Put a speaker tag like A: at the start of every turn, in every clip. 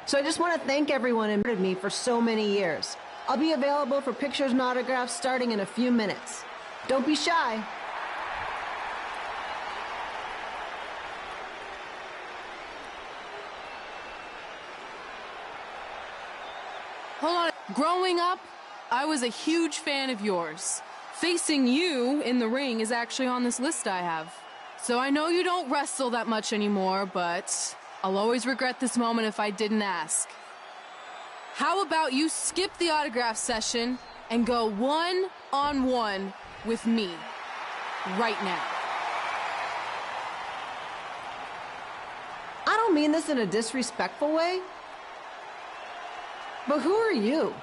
A: So I just want to thank everyone who supported me for so many years. I'll be available for pictures and autographs starting in a few minutes. Don't be shy.
B: Hold on. Growing up, I was a huge fan of yours. Facing you in the ring is actually on this list I have. So I know you don't wrestle that much anymore, but I'll always regret this moment if I didn't ask. How about you skip the autograph session and go one-on-one with me right now?
A: I don't mean this in a disrespectful way, but who are you?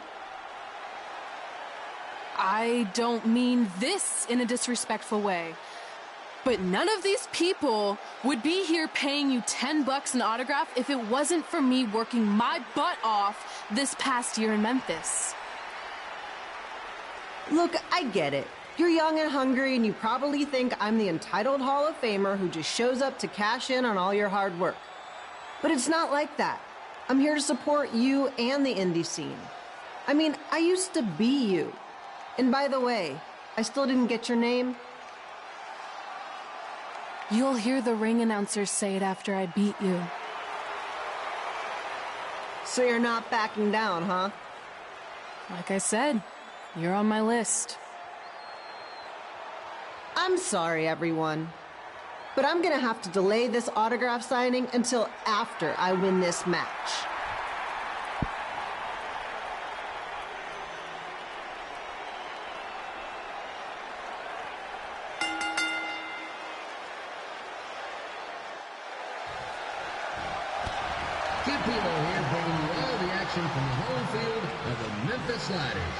B: I don't mean this in a disrespectful way, but none of these people would be here paying you $10 an autograph if it wasn't for me working my butt off this past year in Memphis.
A: Look, I get it. You're young and hungry, and you probably think I'm the entitled Hall of Famer who just shows up to cash in on all your hard work. But it's not like that. I'm here to support you and the indie scene. I mean, I used to be you. And by the way, I still didn't get your name.
B: You'll hear the ring announcers say it after I beat you.
A: So you're not backing down, huh?
B: Like I said, you're on my list.
A: I'm sorry, everyone. But I'm gonna have to delay this autograph signing until after I win this match.
C: Kid Pilo here, bringing you all the action from the home field of the Memphis Sliders.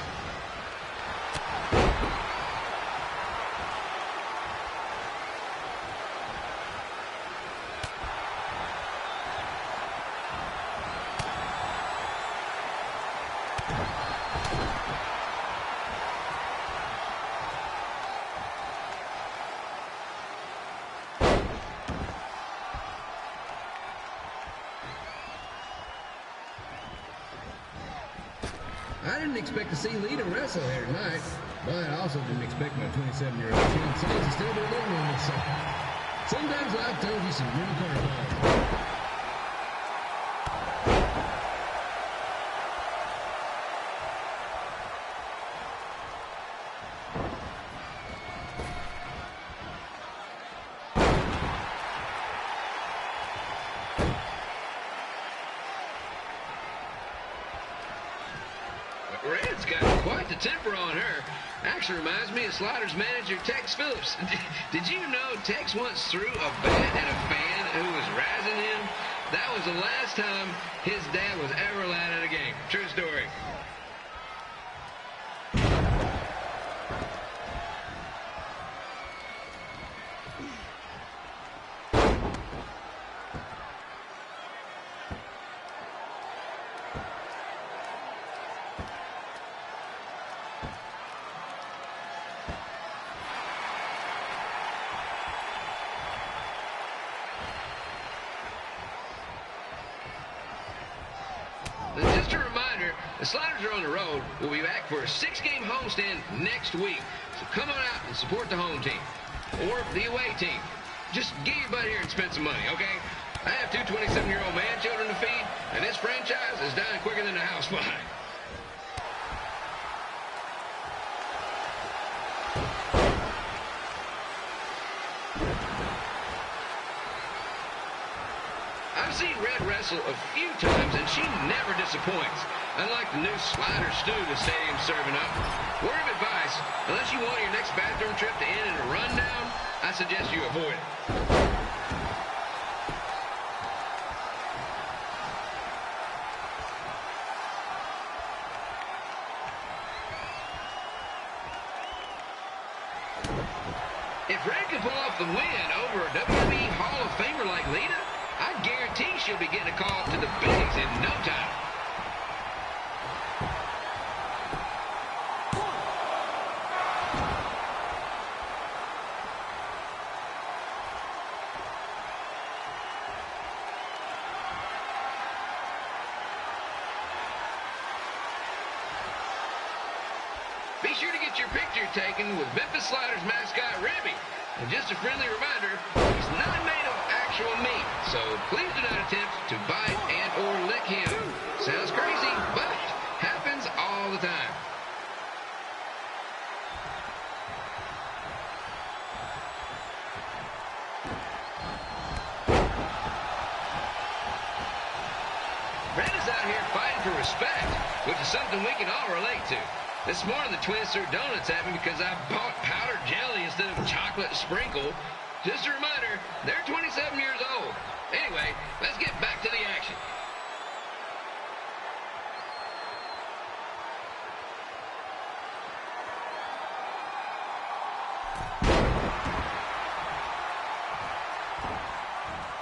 C: I didn't expect to see Lita wrestle here tonight, but I also didn't expect my 27-year-old fiancée to still be living with me. So sometimes life throws you some real curveballs.
D: Red's got quite the temper on her. Actually reminds me of Sliders manager Tex Phillips. Did you know Tex once threw a bat at a fan who was razzing him? That was the last time his dad was ever allowed at a game. True story. Just a reminder, the Sliders are on the road. We'll be back for a 6-game homestand next week. So come on out and support the home team or the away team. Just get your butt here and spend some money, okay? I have 2 27-year-old man children to feed, and this franchise is dying quicker than a house fire. I've seen Red wrestle a few times, and she never disappoints. Unlike the new slider stew the stadium's serving up. Word of advice, unless you want your next bathroom trip to end in a rundown, I suggest you avoid it. If Red can pull off the win over a WWE Hall of Famer like Lita, I guarantee she'll be getting a call up to the bigs in no time. be sure to get your picture taken with Memphis Sliders mascot Ribby. And just a friendly reminder, he's not made of actual meat, so please do not attempt to bite and or lick him. Sounds crazy, but happens all the time. Red is out here fighting for respect, which is something we can all relate to. This morning, the Twins threw donuts at me because I bought powdered jelly instead of chocolate sprinkle. Just a reminder, they're 27 years old. Anyway, let's get back to the action.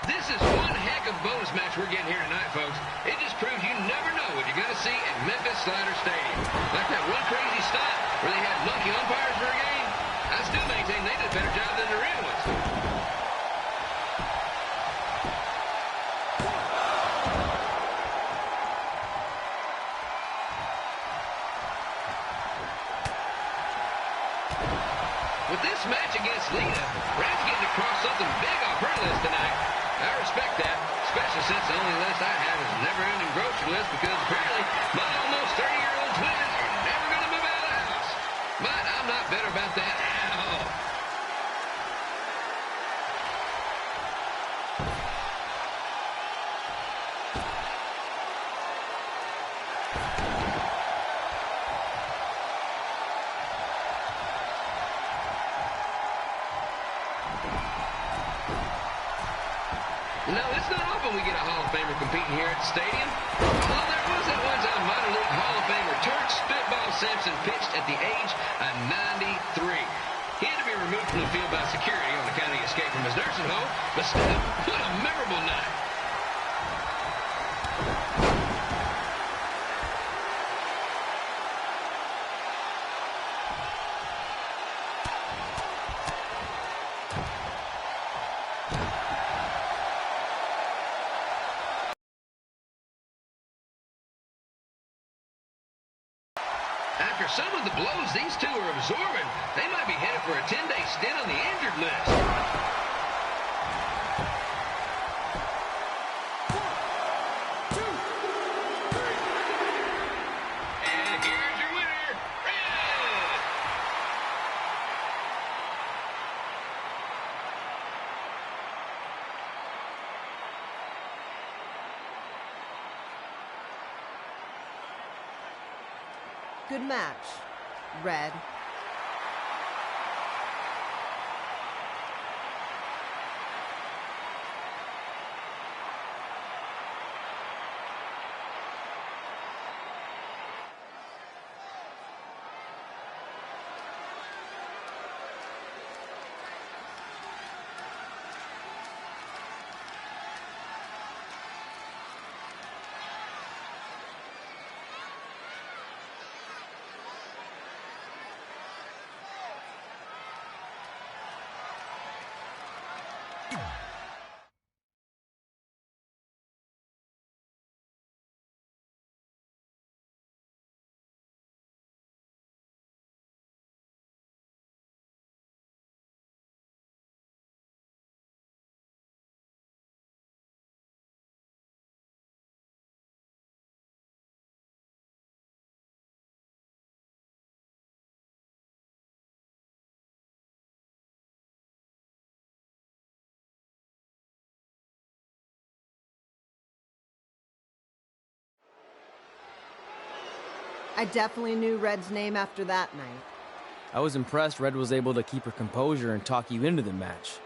D: This is one heck of a bonus match we're getting here tonight, folks. It just proves you never know what you're going to see at Memphis Slider Stadium. Like that one crazy stunt where they had monkey umpires for a game. I still maintain they did a better job than the real ones. With this match against Lita, Red's getting across something big off her list tonight. I respect that, especially since the only list I have is a never-ending grocery list because apparently my almost 30-year-old twins are never going to move out of the house. But I'm not bitter about that at all. No, it's not often we get a Hall of Famer competing here at the stadium. Although there was that one time minor league Hall of Famer Turk Spitball Simpson pitched at the age of 93. He had to be removed from the field by security on account of the escape from his nursing home, but still, what a memorable night. After some of the blows these two are absorbing, they might be headed for a 10-day stint on the injured list. And here's your winner, Red!
A: Good match, Red. I definitely knew Red's name after that night.
E: I was impressed Red was able to keep her composure and talk you into the match.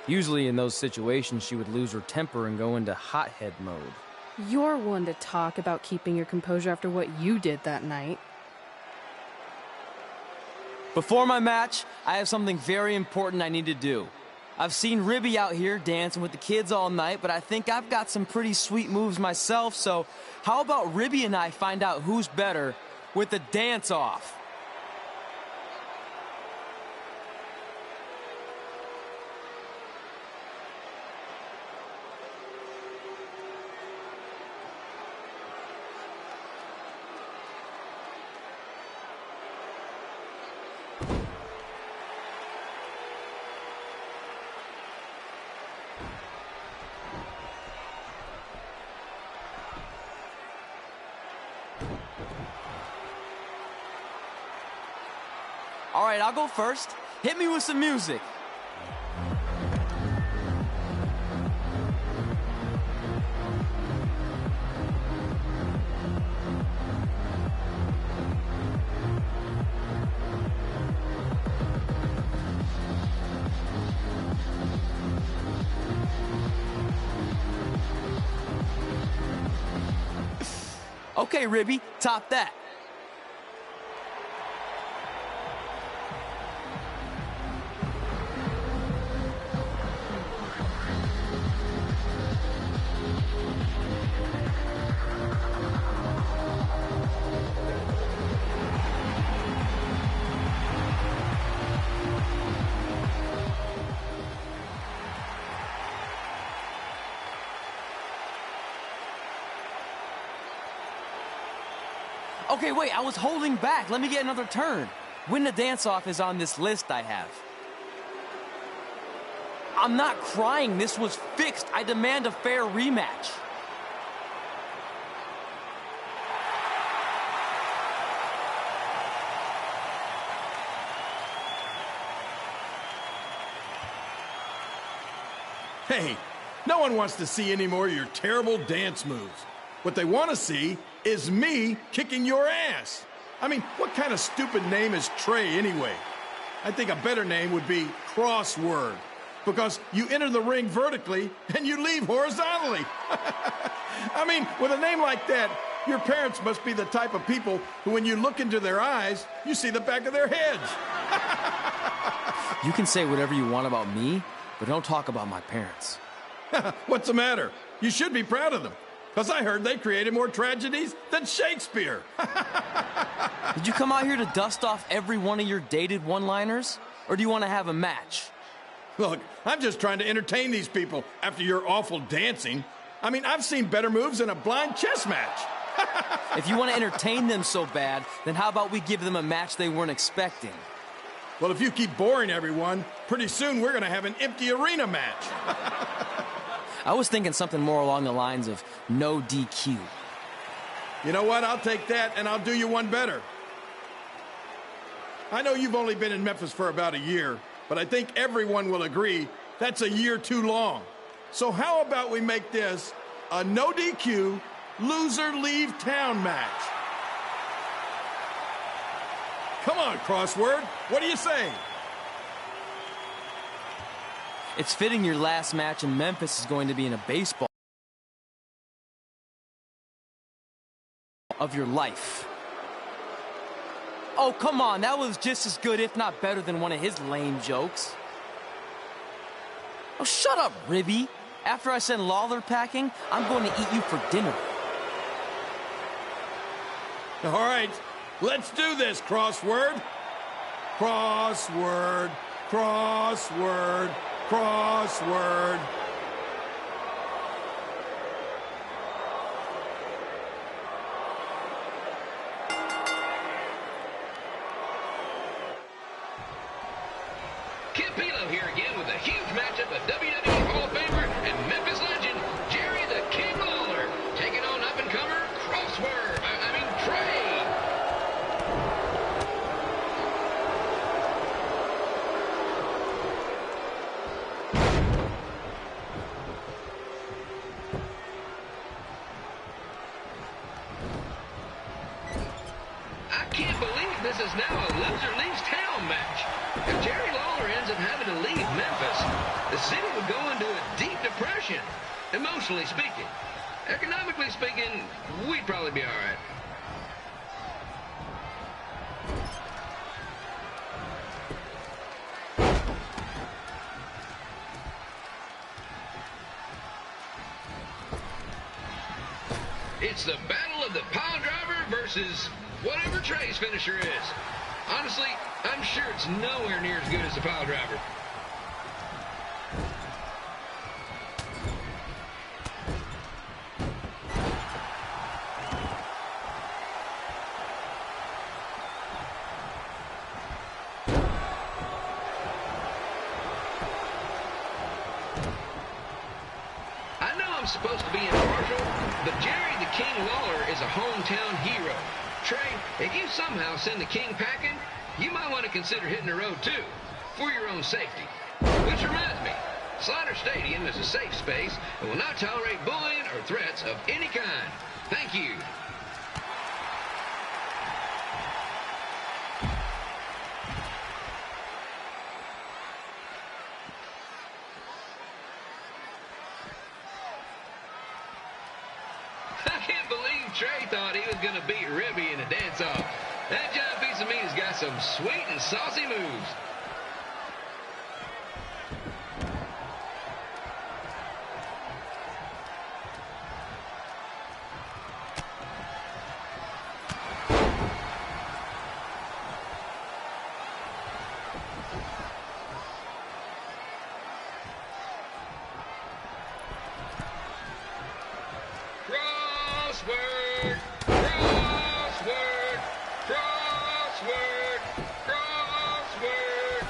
E: Usually in those situations, she would lose her temper and go into hothead mode.
B: You're one to talk about keeping your composure after what you did that night.
E: Before my match, I have something very important I need to do. I've seen Ribby out here dancing with the kids all night, but I think I've got some pretty sweet moves myself, so how about Ribby and I find out who's better with the dance-off? All right, I'll go first. Hit me with some music. Okay, Ribby, top that. Okay, wait, I was holding back. Let me get another turn. Win the dance-off is on this list I have. I'm not crying. This was fixed. I demand a fair rematch.
F: Hey, no one wants to see any more of your terrible dance moves. What they want to see is me kicking your ass. I mean, what kind of stupid name is Trey anyway? I think a better name would be Crossword, because you enter the ring vertically and you leave horizontally. I mean, with a name like that, your parents must be the type of people who, when you look into their eyes, you see the back of their heads.
E: You can say whatever you want about me, but don't talk about my parents.
F: What's the matter? You should be proud of them, because I heard they created more tragedies than Shakespeare.
E: Did you come out here to dust off every one of your dated one-liners? Or do you want to have a match?
F: Look, I'm just trying to entertain these people after your awful dancing. I mean, I've seen better moves than a blind chess match.
E: If you want to entertain them so bad, then how about we give them a match they weren't expecting?
F: Well, if you keep boring everyone, pretty soon we're going to have an empty arena match.
E: I was thinking something more along the lines of no DQ.
F: You know what? I'll take that, and I'll do you one better. I know you've only been in Memphis for about a year, but I think everyone will agree that's a year too long. So how about we make this a no DQ, loser leave town match? Come on, Crossword. What do you say?
E: It's fitting your last match in Memphis is going to be in a baseball of your life. Oh, come on. That was just as good, if not better, than one of his lame jokes. Oh, shut up, Ribby. After I send Lawler packing, I'm going to eat you for dinner.
F: All right, let's do this, Crossword. Crossword, crossword, crossword.
D: Kid Pilo here again with a huge matchup of WWE Hall of Famer and Memphis legend, Jerry the King Lawler, taking on up-and-comer Crossword. I mean, Trey. I can't believe this is now a loser leaves town match. If Jerry Lawler ends up having to leave Memphis, the city would go into a deep depression, emotionally speaking. Economically speaking, we'd probably be all right. It's the battle of the pile driver versus whatever Trey's finisher is. Honestly, I'm sure it's nowhere near as good as the pile driver. I know I'm supposed to be impartial, but Jerry the King Lawler is a hometown hero. Trey, if you somehow send the King packing, you might want to consider hitting the road too, for your own safety. Which reminds me, Slaughter Stadium is a safe space and will not tolerate bullying or threats of any kind. Thank you. I can't believe Trey thought he was going to beat Ribby in a dance-off. That giant piece of meat has got some sweet and saucy moves. Crossword, crossword, crossword, crossword.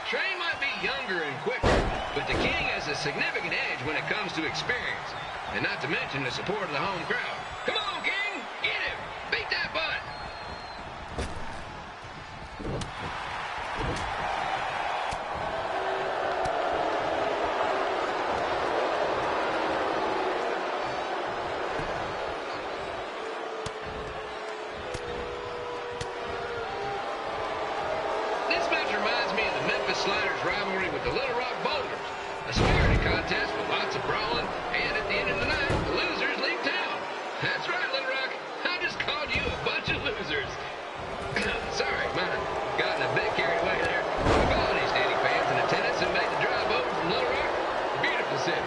D: Trey might be younger and quicker, but the King has a significant edge when it comes to experience, and not to mention the support of the home crowd. Come on, King! Get him! Beat that butt! This match reminds me of the Memphis Sliders rivalry with the Little Rock Boulders. A spirited contest with lots of brawling, and at the end of the night, the losers leave town. That's right, Little Rock. I just called you a bunch of losers. Sorry, mine gotten a bit carried away there. Apologies to any fans in attendance who made the drive over from Little Rock. Beautiful city.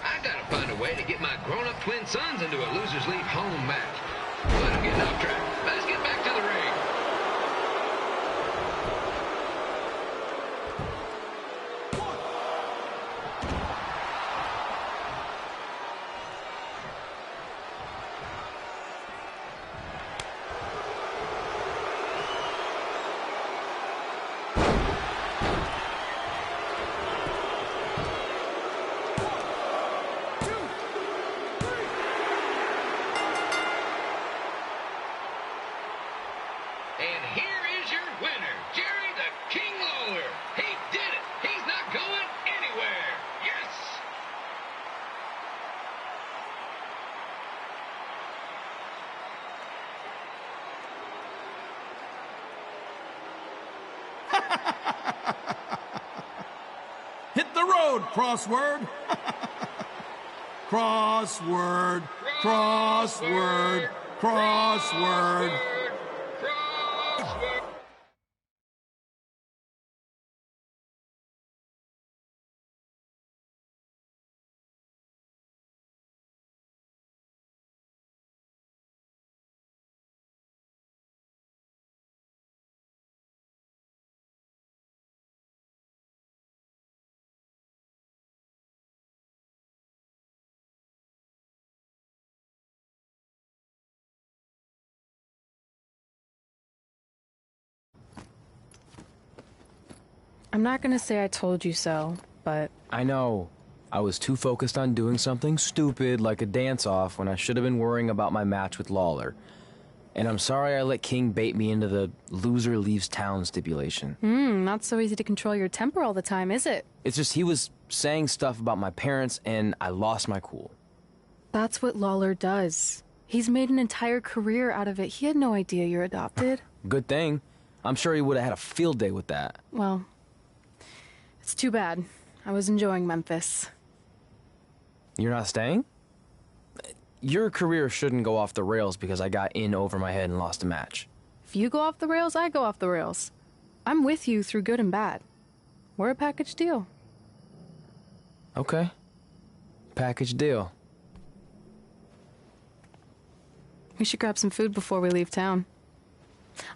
D: I gotta find a way to get my grown-up twin sons into a losers leave home match. But I'm getting off track. Let's get back to the ring. And here is your winner, Jerry the King Lawler. He did it. He's not going anywhere. Yes!
F: Hit the road, crossword. Crossword, crossword, crossword.
D: Crossword.
B: I'm not gonna say I told you so, but
E: I know. I was too focused on doing something stupid like a dance-off when I should have been worrying about my match with Lawler. And I'm sorry I let King bait me into the loser leaves town stipulation.
B: not so easy to control your temper all the time, is it?
E: It's just he was saying stuff about my parents and I lost my cool.
B: That's what Lawler does. He's made an entire career out of it. He had no idea you're adopted.
E: Good thing. I'm sure he would have had a field day with that.
B: Well, it's too bad. I was enjoying Memphis.
E: You're not staying? Your career shouldn't go off the rails because I got in over my head and lost a match.
B: If you go off the rails, I go off the rails. I'm with you through good and bad. We're a package deal.
E: Okay. Package deal.
B: We should grab some food before we leave town.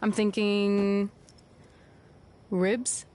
B: I'm thinking... ribs?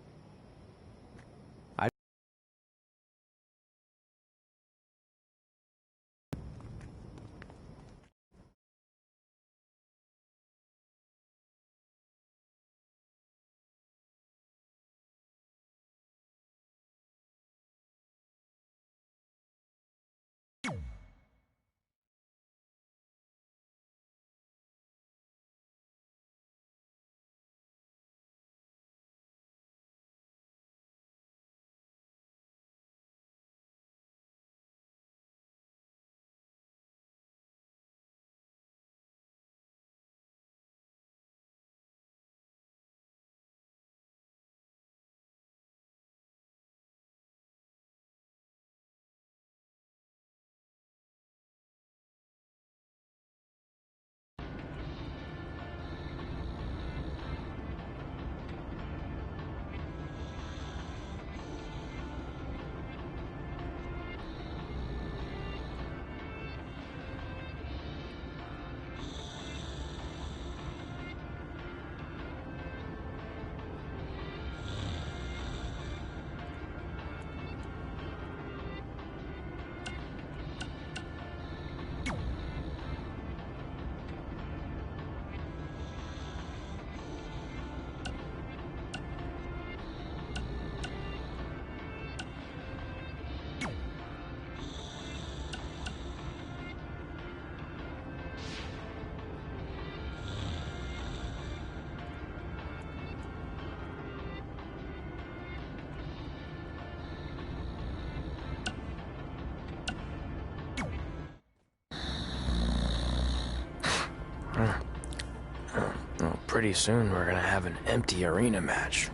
E: Well, pretty soon we're gonna have an empty arena match.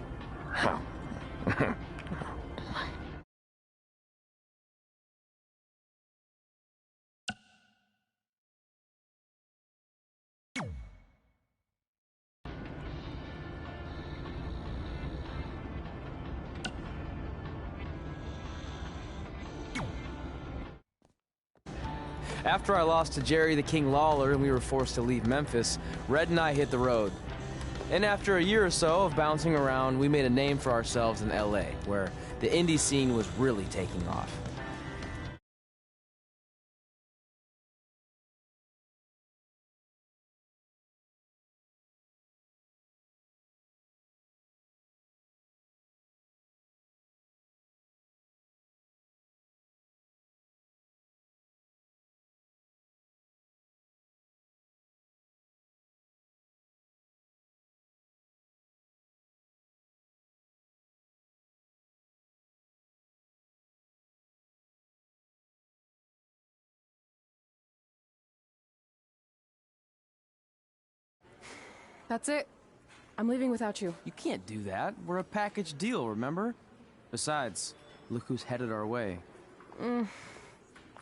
E: After I lost to Jerry the King Lawler and we were forced to leave Memphis, Red and I hit the road. And after a year or so of bouncing around, we made a name for ourselves in LA, where the indie scene was really taking off.
B: That's it. I'm leaving without you.
E: You can't do that. We're a package deal, remember? Besides, look who's headed our way.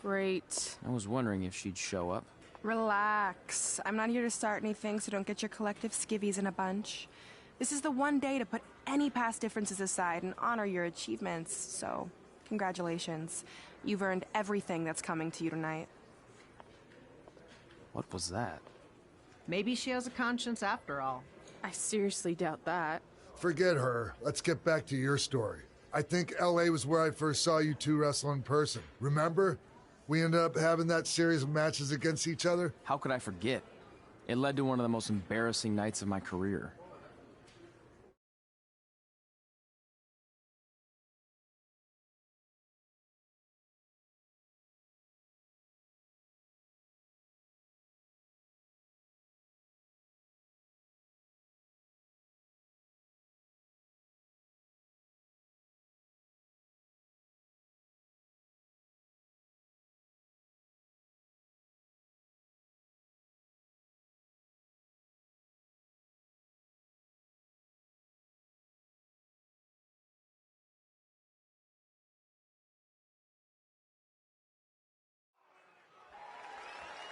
B: Great.
E: I was wondering if she'd show up.
G: Relax. I'm not here to start anything, so don't get your collective skivvies in a bunch. This is the one day to put any past differences aside and honor your achievements, so congratulations. You've earned everything that's coming to you tonight.
E: What was that?
A: Maybe she has a conscience after all.
B: I seriously doubt that.
H: Forget her. Let's get back to your story. I think LA was where I first saw you two wrestle in person. Remember? We ended up having that series of matches against each other.
E: How could I forget? It led to one of the most embarrassing nights of my career.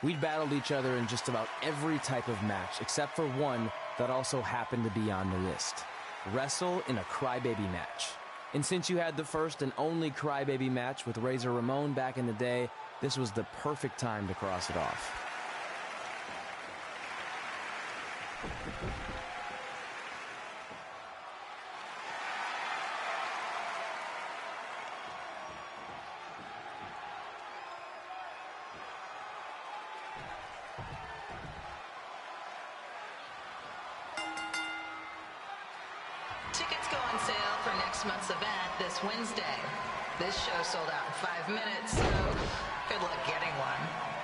E: We'd battled each other in just about every type of match, except for one that also happened to be on the list. Wrestle in a crybaby match. And since you had the first and only crybaby match with Razor Ramon back in the day, this was the perfect time to cross it off.
I: Tickets go on sale for next month's event this Wednesday. This show sold out in 5 minutes, so good luck getting one.